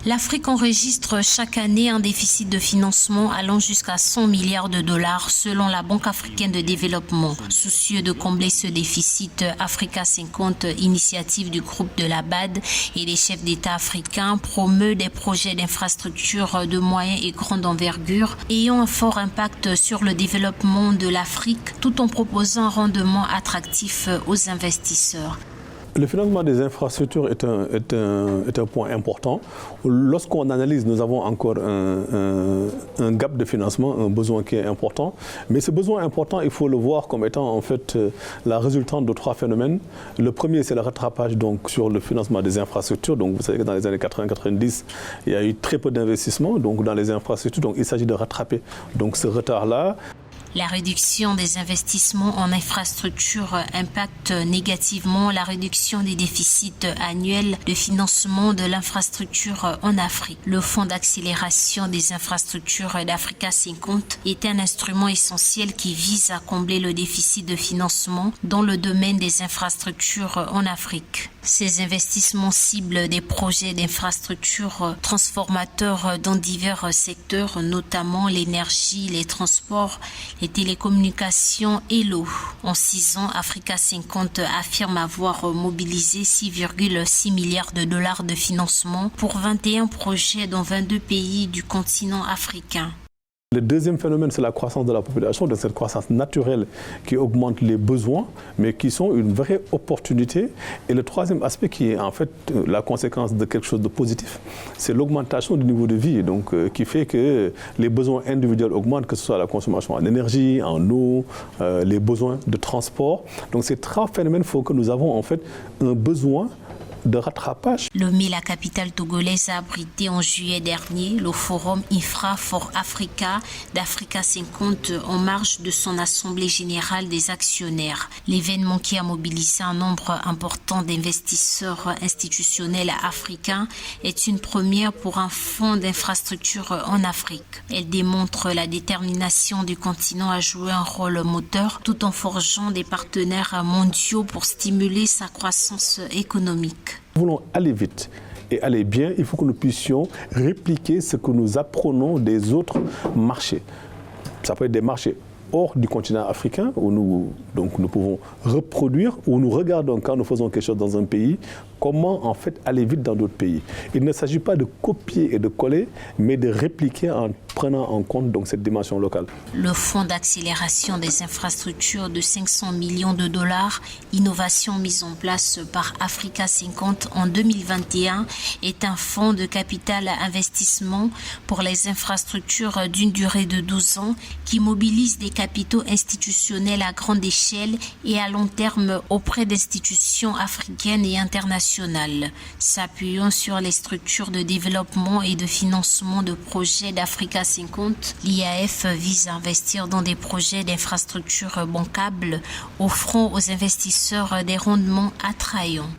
L'Afrique enregistre chaque année un déficit de financement allant jusqu'à 100 milliards de dollars selon la Banque africaine de développement. Soucieux de combler ce déficit, Africa 50, initiative du groupe de la BAD et des chefs d'État africains, promeut des projets d'infrastructures de moyenne et grande envergure ayant un fort impact sur le développement de l'Afrique tout en proposant un rendement attractif aux investisseurs. Le financement des infrastructures est un point important. Lorsqu'on analyse, nous avons encore un gap de financement, un besoin qui est important. Mais ce besoin important, il faut le voir comme étant en fait la résultante de trois phénomènes. Le premier, c'est le rattrapage donc, sur le financement des infrastructures. Donc, vous savez que dans les années 80-90, il y a eu très peu d'investissements dans les infrastructures. Donc, il s'agit de rattraper donc, ce retard-là. La réduction des investissements en infrastructures impacte négativement la réduction des déficits annuels de financement de l'infrastructure en Afrique. Le Fonds d'accélération des infrastructures d'Africa 50 est un instrument essentiel qui vise à combler le déficit de financement dans le domaine des infrastructures en Afrique. Ces investissements ciblent des projets d'infrastructures transformateurs dans divers secteurs, notamment l'énergie, les transports, les télécommunications et l'eau. En 6 ans, Africa 50 affirme avoir mobilisé 6,6 milliards de dollars de financement pour 21 projets dans 22 pays du continent africain. Le deuxième phénomène, c'est la croissance de la population, de cette croissance naturelle qui augmente les besoins, mais qui sont une vraie opportunité. Et le troisième aspect, qui est en fait la conséquence de quelque chose de positif, c'est l'augmentation du niveau de vie, donc, qui fait que les besoins individuels augmentent, que ce soit la consommation en énergie, en eau, les besoins de transport. Donc ces trois phénomènes font que nous avons en fait un besoin de rattrapage. Lomé, la capitale togolaise, a abrité en juillet dernier le forum Infra for Africa d'Africa 50 en marge de son assemblée générale des actionnaires. L'événement qui a mobilisé un nombre important d'investisseurs institutionnels africains est une première pour un fonds d'infrastructure en Afrique. Elle démontre la détermination du continent à jouer un rôle moteur tout en forgeant des partenaires mondiaux pour stimuler sa croissance économique. Nous voulons aller vite et aller bien, il faut que nous puissions répliquer ce que nous apprenons des autres marchés. Ça peut être des marchés hors du continent africain où nous pouvons reproduire, où nous regardons quand nous faisons quelque chose dans un pays, comment en fait aller vite dans d'autres pays. Il ne s'agit pas de copier et de coller, mais de répliquer en prenant en compte donc, cette dimension locale. Le fonds d'accélération des infrastructures de 500 millions de dollars, innovation mise en place par Africa 50 en 2021, est un fonds de capital à investissement pour les infrastructures d'une durée de 12 ans qui mobilise des capitaux institutionnels à grande échelle et à long terme auprès d'institutions africaines et internationales. S'appuyant sur les structures de développement et de financement de projets d'Africa 50, l'IAF vise à investir dans des projets d'infrastructures bancables offrant aux investisseurs des rendements attrayants.